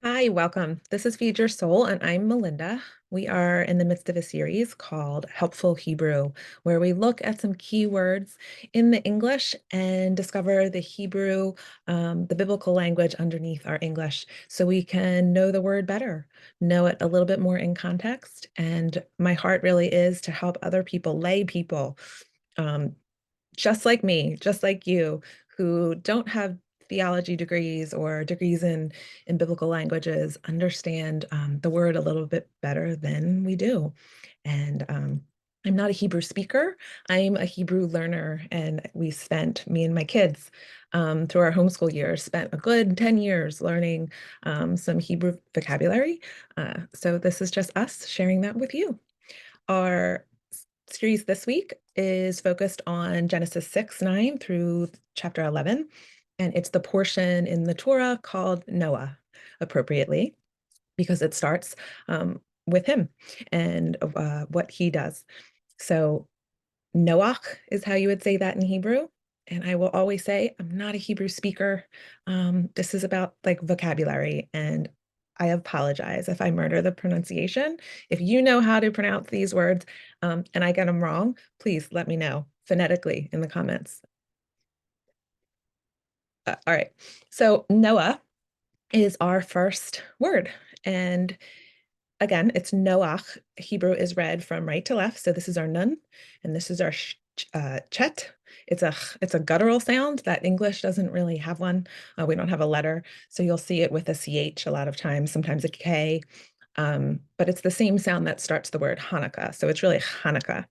Hi, welcome. This is Feed Your Soul, and I'm Melinda. We are in the midst of a series called Helpful Hebrew, where we look at some key words in the English and discover the Hebrew, the biblical language underneath our English, so we can know the word better, know it a little bit more in context. And my heart really is to help other people, lay people, um, just like me, just like you, who don't have theology degrees or degrees in biblical languages, understand the word a little bit better than we do. And I'm not a Hebrew speaker. I'm a Hebrew learner, and me and my kids, through our homeschool years, spent a good 10 years learning some Hebrew vocabulary. So this is just us sharing that with you. Our series this week is focused on Genesis 6:9 through chapter 11, and it's the portion in the Torah called Noah, appropriately, because it starts with him and what he does. So Noach is how you would say that in Hebrew. And I will always say, I'm not a Hebrew speaker. This is about like vocabulary, and I apologize if I murder the pronunciation. If you know how to pronounce these words, and I get them wrong, please let me know phonetically in the comments. All right. So Noah is our first word. And again, it's Noach. Hebrew is read from right to left. So this is our nun, and this is our chet. It's a guttural sound that English doesn't really have one. We don't have a letter, so you'll see it with a ch a lot of times, sometimes a k. But it's the same sound that starts the word Hanukkah. So it's really Hanukkah.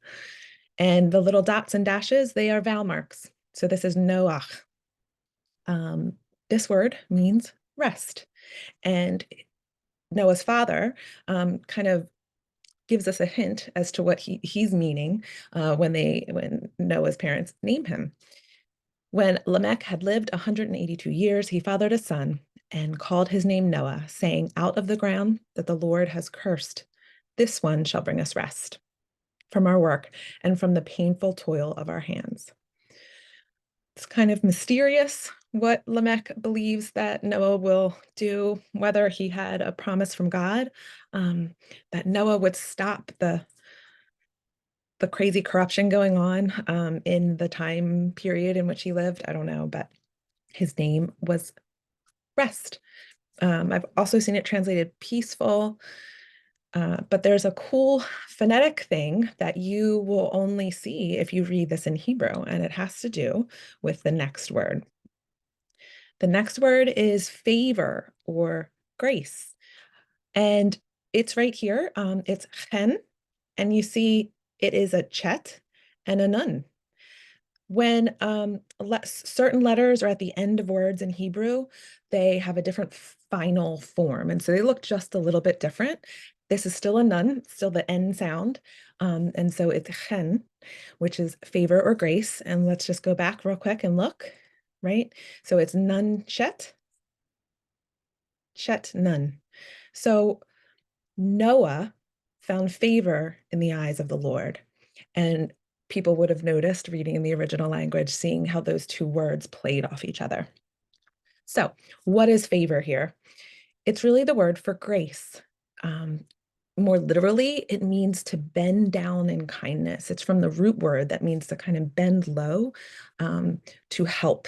And the little dots and dashes, they are vowel marks. So this is Noach. Um, this word means rest. And Noah's father kind of gives us a hint as to what he's meaning when Noah's parents name him. When Lamech had lived 182 years, he fathered a son and called his name Noah, saying, "Out of the ground that the Lord has cursed, this one shall bring us rest from our work and from the painful toil of our hands." It's kind of mysterious what Lamech believes that Noah will do, whether he had a promise from God, that Noah would stop the crazy corruption going on in the time period in which he lived. I don't know, but his name was rest. I've also seen it translated peaceful, but there's a cool phonetic thing that you will only see if you read this in Hebrew, and it has to do with the next word. The next word is favor or grace. And it's right here. It's chen, and you see it is a chet and a nun. When certain letters are at the end of words in Hebrew, they have a different final form. And so they look just a little bit different. This is still a nun, still the N sound. And so it's chen, which is favor or grace. And let's just go back real quick and look, right? So it's nun chet nun. So Noah found favor in the eyes of the Lord. And people would have noticed reading in the original language, seeing how those two words played off each other. So, what is favor here? It's really the word for grace. Um, More literally, it means to bend down in kindness. It's from the root word that means to kind of bend low, to help,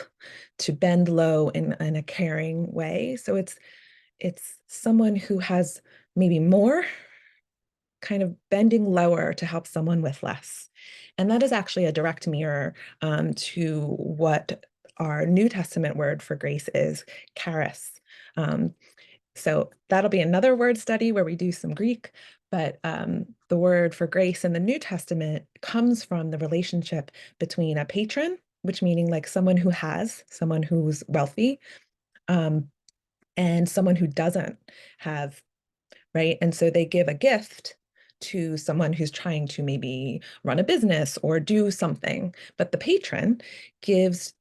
to bend low in a caring way. So it's someone who has maybe more, kind of bending lower to help someone with less. And that is actually a direct mirror to what our New Testament word for grace is, charis. Um, so that'll be another word study where we do some Greek, but the word for grace in the New Testament comes from the relationship between a patron, which meaning like someone who's wealthy, um, and someone who doesn't have, right? And so they give a gift to someone who's trying to maybe run a business or do something, but the patron gives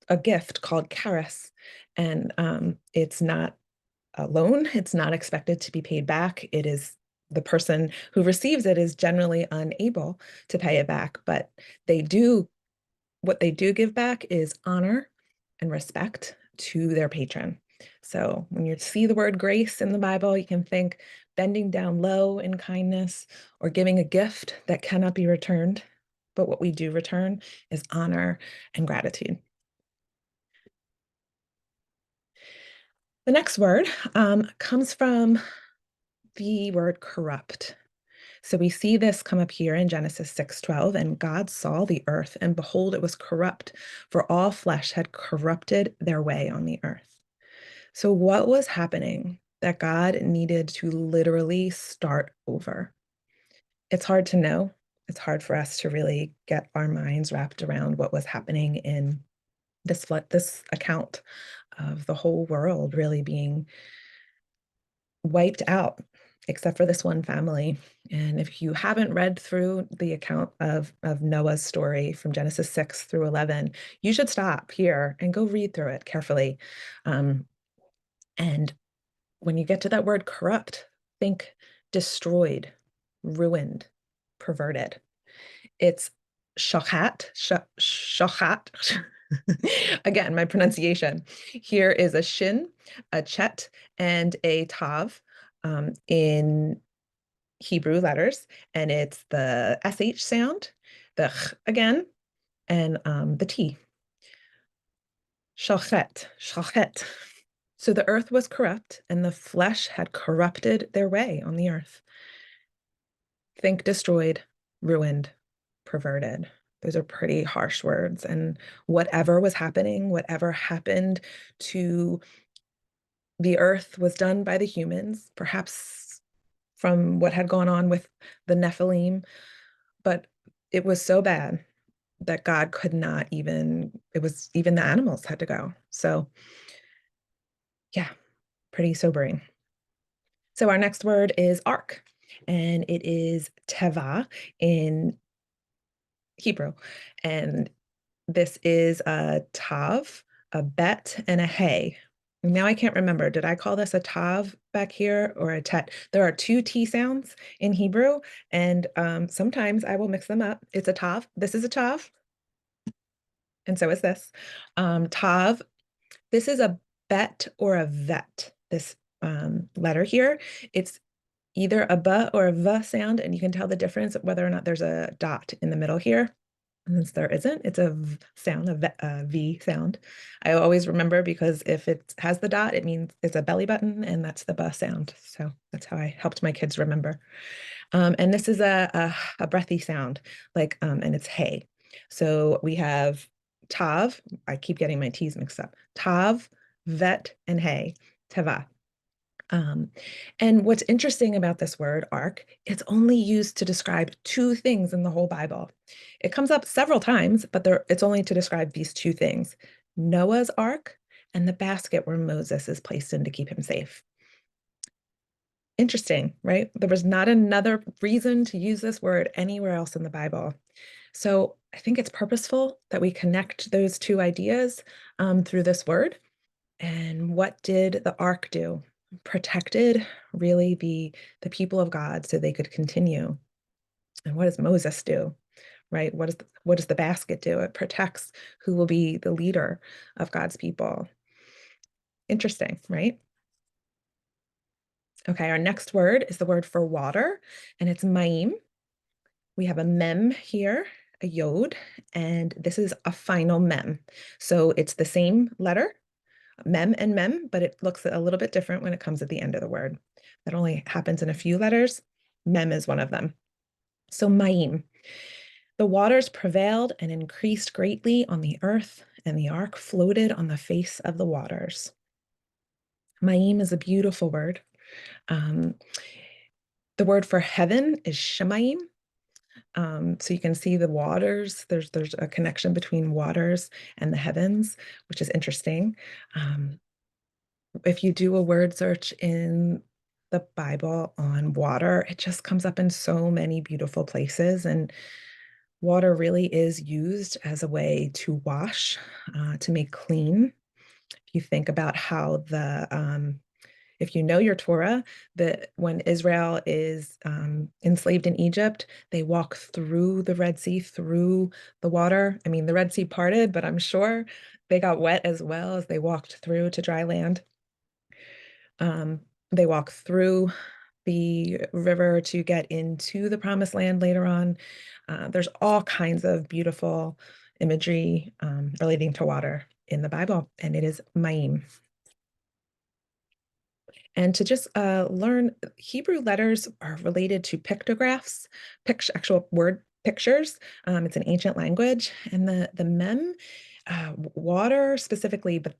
a gift called charis, and it's not a loan. It's not expected to be paid back. It is the person who receives it is generally unable to pay it back, but what they do give back is honor and respect to their patron. So when you see the word grace in the Bible, you can think bending down low in kindness or giving a gift that cannot be returned. But what we do return is honor and gratitude. The next word comes from the word corrupt. So we see this come up here in Genesis 6:12, and God saw the earth, and behold, it was corrupt, for all flesh had corrupted their way on the earth. So what was happening that God needed to literally start over? It's hard to know. It's hard for us to really get our minds wrapped around what was happening in this account of the whole world really being wiped out, except for this one family. And if you haven't read through the account of Noah's story from Genesis 6 through 11, you should stop here and go read through it carefully. And when you get to that word corrupt, think destroyed, ruined, perverted. It's shochat, shochat. Again, my pronunciation. Here is a shin, a chet, and a tav in Hebrew letters, and it's the sh sound, the ch again, and the t. Shochet, shochet. So the earth was corrupt, and the flesh had corrupted their way on the earth. Think destroyed, ruined, perverted. Those are pretty harsh words. And whatever was happening, whatever happened to the earth was done by the humans, perhaps from what had gone on with the Nephilim, but it was so bad that God could not even, it was even the animals had to go. So, yeah, pretty sobering. So, our next word is ark, and it is teva in Hebrew. And this is a tav, a bet, and a hey. Now I can't remember. Did I call this a tav back here or a tet? There are two T sounds in Hebrew, and sometimes I will mix them up. It's a tav. This is a tav, and so is this. Tav, this is a bet or a vet, this letter here. It's either a b or a v sound, and you can tell the difference whether or not there's a dot in the middle here. And since there isn't, it's a v sound, a V sound. I always remember because if it has the dot, it means it's a belly button, and that's the b sound. So that's how I helped my kids remember. And this is a breathy sound, like, and it's hey. So we have tav. I keep getting my T's mixed up. Tav, vet, and hey, teva. Um, and what's interesting about this word, ark, it's only used to describe two things in the whole Bible. It comes up several times, but it's only to describe these two things: Noah's ark and the basket where Moses is placed in to keep him safe. Interesting, right? There was not another reason to use this word anywhere else in the Bible. So I think it's purposeful that we connect those two ideas through this word. And what did the ark do? Protected really the people of God so they could continue. And what does Moses do? Right? What does the basket do? It protects who will be the leader of God's people. Interesting, right? Okay, our next word is the word for water, and it's ma'im. We have a mem here, a yod, and this is a final mem. So it's the same letter, mem and mem, but it looks a little bit different when it comes at the end of the word. That only happens in a few letters. Mem is one of them. So ma'im. The waters prevailed and increased greatly on the earth, and the ark floated on the face of the waters. Ma'im is a beautiful word. Um, the word for heaven is shemayim. So you can see the waters. There's a connection between waters and the heavens, which is interesting. If you do a word search in the Bible on water, it just comes up in so many beautiful places. And water really is used as a way to wash, to make clean. If you think about how if you know your Torah, that when Israel is enslaved in Egypt, they walk through the Red Sea, through the water. I mean, the Red Sea parted, but I'm sure they got wet as well as they walked through to dry land. They walk through the river to get into the promised land later on. There's all kinds of beautiful imagery relating to water in the Bible, and it is Mayim. And to just learn, Hebrew letters are related to pictographs, actual word pictures. It's an ancient language, and the mem, water specifically, but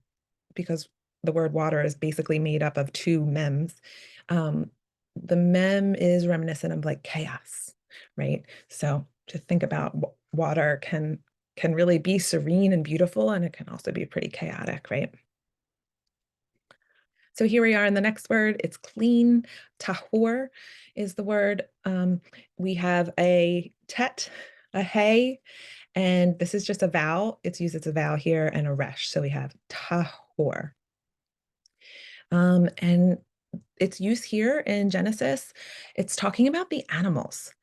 because the word water is basically made up of two mems, um, the mem is reminiscent of like chaos, right? So to think about water can really be serene and beautiful, and it can also be pretty chaotic, right? So here we are in the next word. It's clean. Tahor is the word. We have a tet, a hey, and this is just a vowel. It's used as a vowel here, and a resh. So we have tahor. And its use here in Genesis, it's talking about the animals.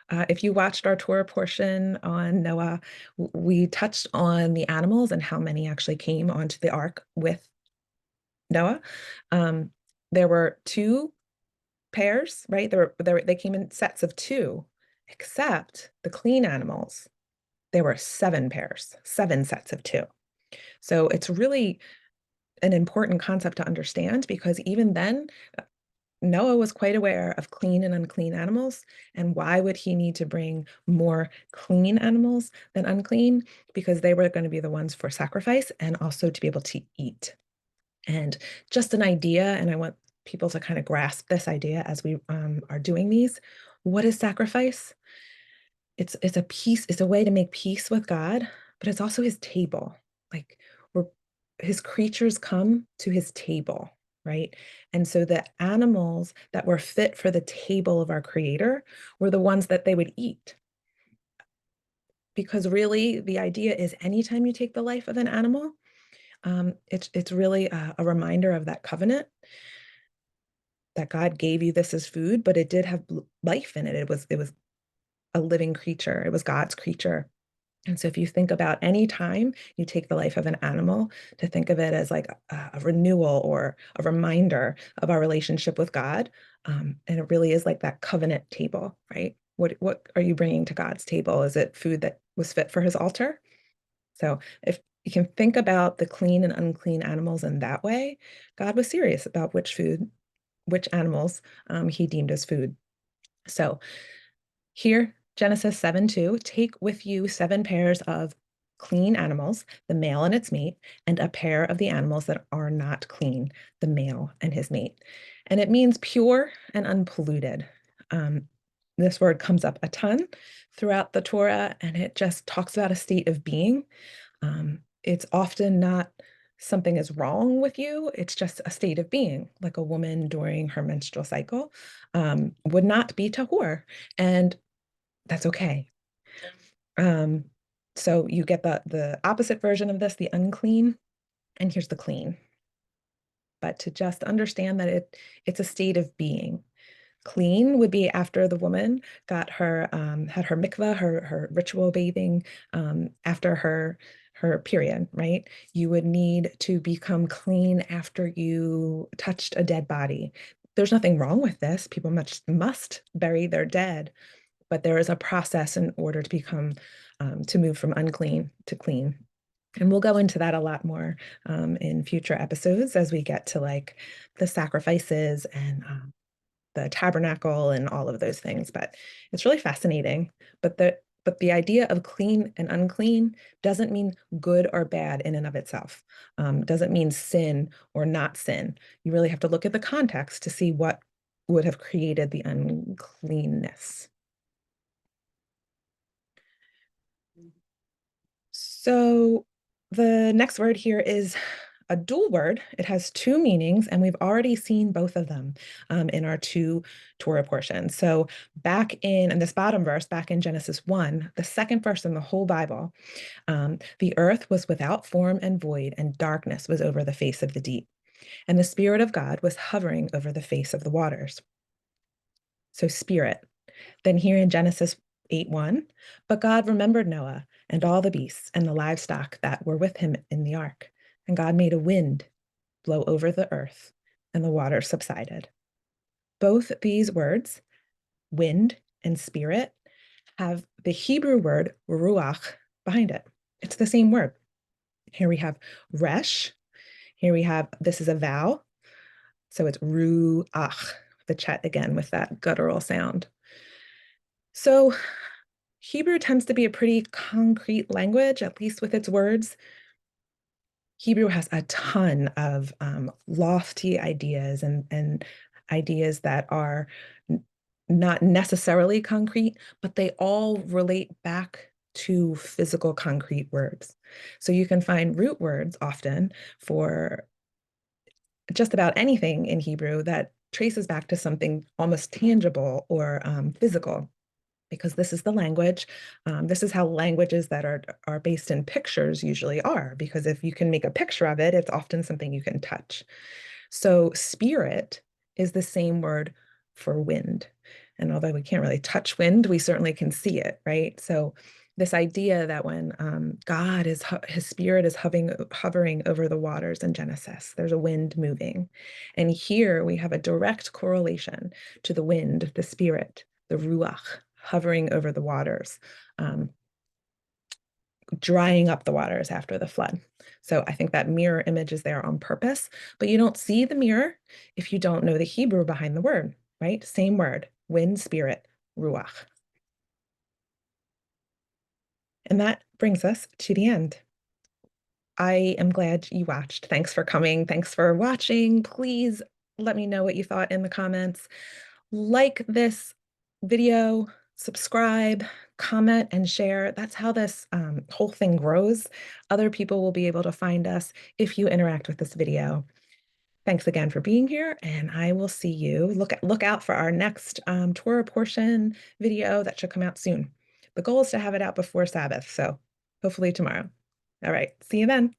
If you watched our Torah portion on Noah, we touched on the animals and how many actually came onto the ark with Noah. There were two pairs, right? They came in sets of two, except the clean animals. There were seven pairs, seven sets of two. So it's really an important concept to understand, because even then, Noah was quite aware of clean and unclean animals. And why would he need to bring more clean animals than unclean? Because they were going to be the ones for sacrifice and also to be able to eat. And just an idea, and I want people to kind of grasp this idea as we are doing these. What is sacrifice? It's a peace, it's a way to make peace with God, but it's also his table. Like, we're his creatures come to his table, right? And so the animals that were fit for the table of our creator were the ones that they would eat. Because really the idea is anytime you take the life of an animal, it's really a reminder of that covenant that God gave you this as food, but it did have life in it. It was a living creature. It was God's creature. And so if you think about any time you take the life of an animal, to think of it as like a renewal or a reminder of our relationship with God. And it really is like that covenant table, right? What are you bringing to God's table? Is it food that was fit for his altar? So if you can think about the clean and unclean animals in that way, God was serious about which animals he deemed as food. So here, Genesis 7:2, take with you 7 pairs of clean animals, the male and its mate, and a pair of the animals that are not clean, the male and his mate. And it means pure and unpolluted. Um, this word comes up a ton throughout the Torah, and it just talks about a state of being. It's often not something is wrong with you, it's just a state of being, like a woman during her menstrual cycle would not be tahor. And that's okay. Um, so you get the opposite version of this, the unclean, and here's the clean. But to just understand that it's a state of being. Clean would be after the woman got her had her mikvah, her ritual bathing after her period, right? You would need to become clean after you touched a dead body. There's nothing wrong with this. People must bury their dead, but there is a process in order to become to move from unclean to clean. And we'll go into that a lot more in future episodes as we get to like the sacrifices and the tabernacle and all of those things. But it's really fascinating. But the idea of clean and unclean doesn't mean good or bad in and of itself. Doesn't mean sin or not sin. You really have to look at the context to see what would have created the uncleanness. So the next word here is a dual word. It has two meanings, and we've already seen both of them in our two Torah portions. So back in this bottom verse, back in Genesis 1, the second verse in the whole Bible, the earth was without form and void, and darkness was over the face of the deep. And the Spirit of God was hovering over the face of the waters. So spirit. Then here in Genesis 8:1, but God remembered Noah and all the beasts and the livestock that were with him in the ark. And God made a wind blow over the earth, and the water subsided. Both these words, wind and spirit, have the Hebrew word ruach behind it. It's the same word. Here we have resh. Here we have, this is a vowel. So it's ruach, the chet again with that guttural sound. So Hebrew tends to be a pretty concrete language, at least with its words. Hebrew has a ton of lofty ideas and ideas that are not necessarily concrete, but they all relate back to physical concrete words. So you can find root words often for just about anything in Hebrew that traces back to something almost tangible or physical, because this is the language. This is how languages that are based in pictures usually are, because if you can make a picture of it, it's often something you can touch. So spirit is the same word for wind. And although we can't really touch wind, we certainly can see it, right? So this idea that when God is, his spirit is hovering over the waters in Genesis, there's a wind moving. And here we have a direct correlation to the wind, the spirit, the ruach, hovering over the waters, drying up the waters after the flood. So I think that mirror image is there on purpose, but you don't see the mirror if you don't know the Hebrew behind the word, right? Same word, wind, spirit, ruach. And that brings us to the end. I am glad you watched. Thanks for coming. Thanks for watching. Please let me know what you thought in the comments. Like this video, subscribe, comment, and share. That's how this whole thing grows. Other people will be able to find us if you interact with this video. Thanks again for being here, and I will see you. Look out for our next Torah portion video that should come out soon. The goal is to have it out before Sabbath, so hopefully tomorrow. All right, see you then.